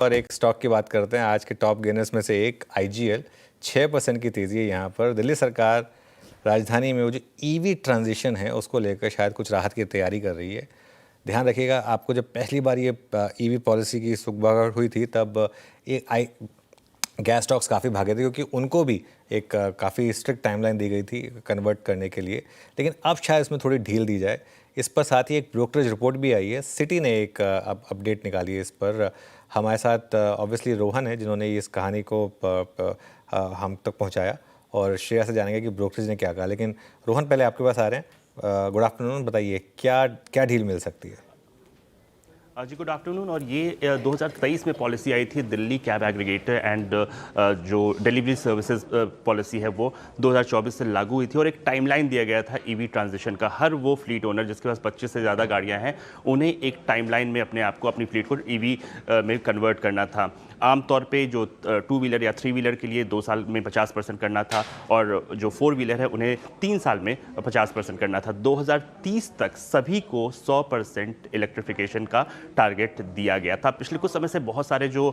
और एक स्टॉक की बात करते हैं। आज के टॉप गेनर्स में से एक आईजीएल 6% की तेज़ी है यहाँ पर। दिल्ली सरकार राजधानी में वो जो ईवी ट्रांजिशन है उसको लेकर शायद कुछ राहत की तैयारी कर रही है। ध्यान रखिएगा, आपको जब पहली बार ये ईवी पॉलिसी की सुगबुगाहट हुई थी तब गैस स्टॉक्स काफ़ी भागे थे क्योंकि उनको भी एक काफ़ी स्ट्रिक्ट टाइमलाइन दी गई थी कन्वर्ट करने के लिए। लेकिन अब शायद इसमें थोड़ी ढील दी जाए। इस पर साथ ही एक ब्रोकरेज रिपोर्ट भी आई है। सिटी ने एक अपडेट निकाली है इस पर। हमारे साथ ऑब्वियसली रोहन है जिन्होंने इस कहानी को हम तक पहुंचाया, और श्रेया से जानेंगे कि ब्रोकरेज ने क्या कहा। लेकिन रोहन, पहले आपके पास आ रहे हैं। गुड आफ्टरनून, बताइए क्या क्या ढील मिल सकती है? जी गुड आफ्टरनून। और ये 2023 में पॉलिसी आई थी दिल्ली कैब एग्रीगेटर एंड जो डिलीवरी सर्विसेज पॉलिसी है वो 2024 से लागू हुई थी, और एक टाइमलाइन दिया गया था ईवी ट्रांजिशन का। हर वो फ्लीट ओनर जिसके पास 25 से ज़्यादा गाड़ियां हैं उन्हें एक टाइमलाइन में अपनी फ्लीट को ईवी में कन्वर्ट करना था। आमतौर पे जो 2 व्हीलर या 3 व्हीलर के लिए 2 साल में 50% करना था, और जो 4 व्हीलर है उन्हें 3 साल में 50% करना था। 2030 तक सभी को 100% इलेक्ट्रिफिकेशन का टारगेट दिया गया था। पिछले कुछ समय से बहुत सारे जो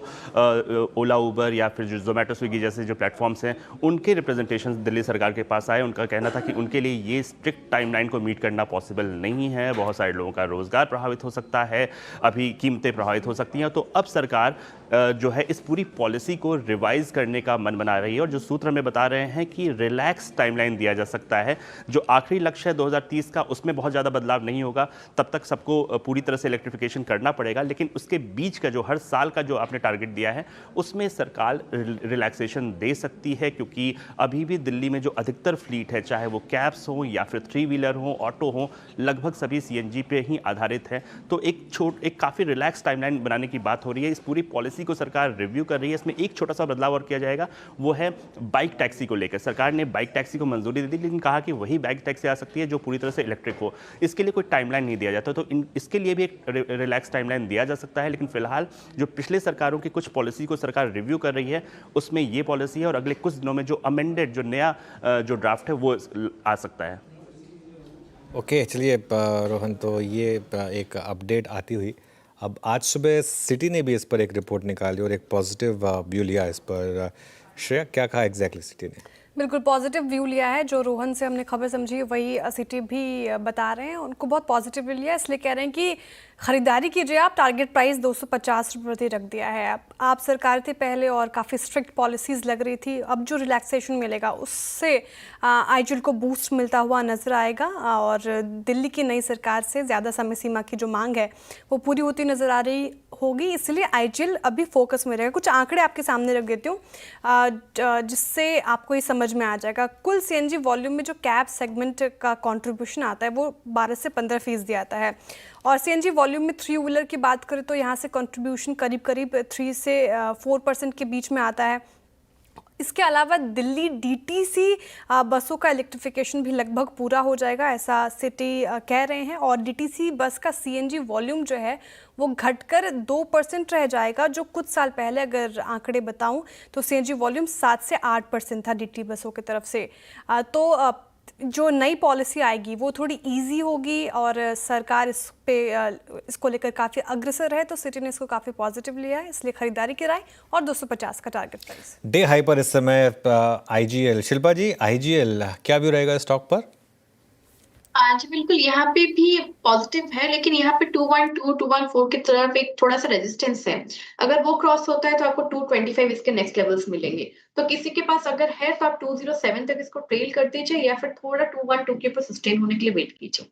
ओला, उबर या फिर जो जोमेटो, स्विगी जैसे जो प्लेटफॉर्म्स हैं उनके रिप्रेजेंटेशन दिल्ली सरकार के पास आए। उनका कहना था कि उनके लिए ये स्ट्रिक्ट टाइमलाइन को मीट करना पॉसिबल नहीं है। बहुत सारे लोगों का रोजगार प्रभावित हो सकता है, अभी कीमतें प्रभावित हो सकती हैं। तो अब सरकार जो है इस पूरी पॉलिसी को रिवाइज करने का मन बना रही है, और जो सूत्र हमें बता रहे हैं कि रिलैक्स टाइमलाइन दिया जा सकता है। जो आखिरी लक्ष्य है 2030 का, उसमें बहुत ज़्यादा बदलाव नहीं होगा। तब तक सबको पूरी तरह से इलेक्ट्रिफिकेशन करना पड़ेगा, लेकिन उसके बीच का जो हर साल का जो आपने टारगेट दिया है उसमें सरकार रिलैक्सेशन दे सकती है, क्योंकि अभी भी दिल्ली में जो अधिकतर फ्लीट है, चाहे वो कैब्स हो या फिर 3 व्हीलर हो, ऑटो हो, लगभग सभी सीएनजी पे ही आधारित है। तो एक काफ़ी रिलैक्स टाइमलाइन बनाने की बात हो रही है। इस पूरी पॉलिसी को सरकार रिव्यू कर रही है। इसमें एक छोटा सा बदलाव और किया जाएगा, वो है बाइक टैक्सी को लेकर। सरकार ने बाइक टैक्सी को मंजूरी दे दी, लेकिन कहा कि वही बाइक टैक्सी आ सकती है जो पूरी तरह से इलेक्ट्रिक हो। इसके लिए कोई टाइमलाइन नहीं दिया जाता, तो इसके लिए भी एक रिलैक्स टाइमलाइन दिया जा सकता है। लेकिन फिलहाल जो पिछले सरकारों की कुछ पॉलिसी को सरकार रिव्यू कर रही है उसमें ये पॉलिसी है, और अगले कुछ दिनों में जो अमेंडेड, जो नया जो ड्राफ्ट है वो आ सकता है। ओके, चलिए रोहन, तो ये एक अपडेट आती हुई। अब आज सुबह सिटी ने भी इस पर एक रिपोर्ट निकाली और एक पॉजिटिव व्यू लिया इस पर। श्रेया, क्या कहा एग्जैक्टली सिटी ने? बिल्कुल पॉजिटिव व्यू लिया है। जो रोहन से हमने खबर समझी वही सिटी भी बता रहे हैं। उनको बहुत पॉजिटिव लिया है, इसलिए कह रहे हैं कि खरीदारी कीजिए आप। टारगेट प्राइस 250 रुपये प्रति रख दिया है। आप सरकार थी पहले और काफ़ी स्ट्रिक्ट पॉलिसीज़ लग रही थी। अब जो रिलैक्सेशन मिलेगा उससे आईजीएल को बूस्ट मिलता हुआ नजर आएगा, और दिल्ली की नई सरकार से ज़्यादा समय सीमा की जो मांग है वो पूरी होती नज़र आ रही होगी। इसलिए आईजीएल अभी फोकस में रहेगा। कुछ आंकड़े आपके सामने रख देती हूँ जिससे आपको ये समझ में आ जाएगा। कुल सीएनजी वॉल्यूम में जो कैब सेगमेंट का कंट्रीब्यूशन आता है वो 12 से 15% आता है, और सीएनजी वॉल्यूम में 3 व्हीलर की बात करें तो यहाँ से कंट्रीब्यूशन करीब करीब 3 से 4% के बीच में आता है। इसके अलावा दिल्ली डीटीसी बसों का इलेक्ट्रिफिकेशन भी लगभग पूरा हो जाएगा, ऐसा सिटी कह रहे हैं। और डीटीसी बस का सीएनजी वॉल्यूम जो है वो घटकर 2% रह जाएगा। जो कुछ साल पहले अगर आंकड़े बताऊं तो सीएनजी वॉल्यूम 7 से 8% था डीटी बसों की तरफ से। तो जो नई पॉलिसी आएगी वो थोड़ी इजी होगी, और सरकार इसको लेकर काफ़ी अग्रसर है। तो सिटी ने इसको काफ़ी पॉजिटिव लिया है, इसलिए खरीदारी की राय और 250 का टारगेट प्राइस। डे हाई पर इस समय आईजीएल। शिल्पा जी, आईजीएल क्या व्यू रहेगा स्टॉक पर? जी बिल्कुल, यहाँ पे भी पॉजिटिव है, लेकिन यहाँ पे 212, 214 की तरफ एक थोड़ा सा रेजिस्टेंस है। अगर वो क्रॉस होता है तो आपको 225 इसके नेक्स्ट लेवल्स मिलेंगे। तो किसी के पास अगर है तो आप 207 तक इसको ट्रेल कर दीजिए, या फिर थोड़ा 212 के ऊपर सस्टेन होने के लिए वेट कीजिए।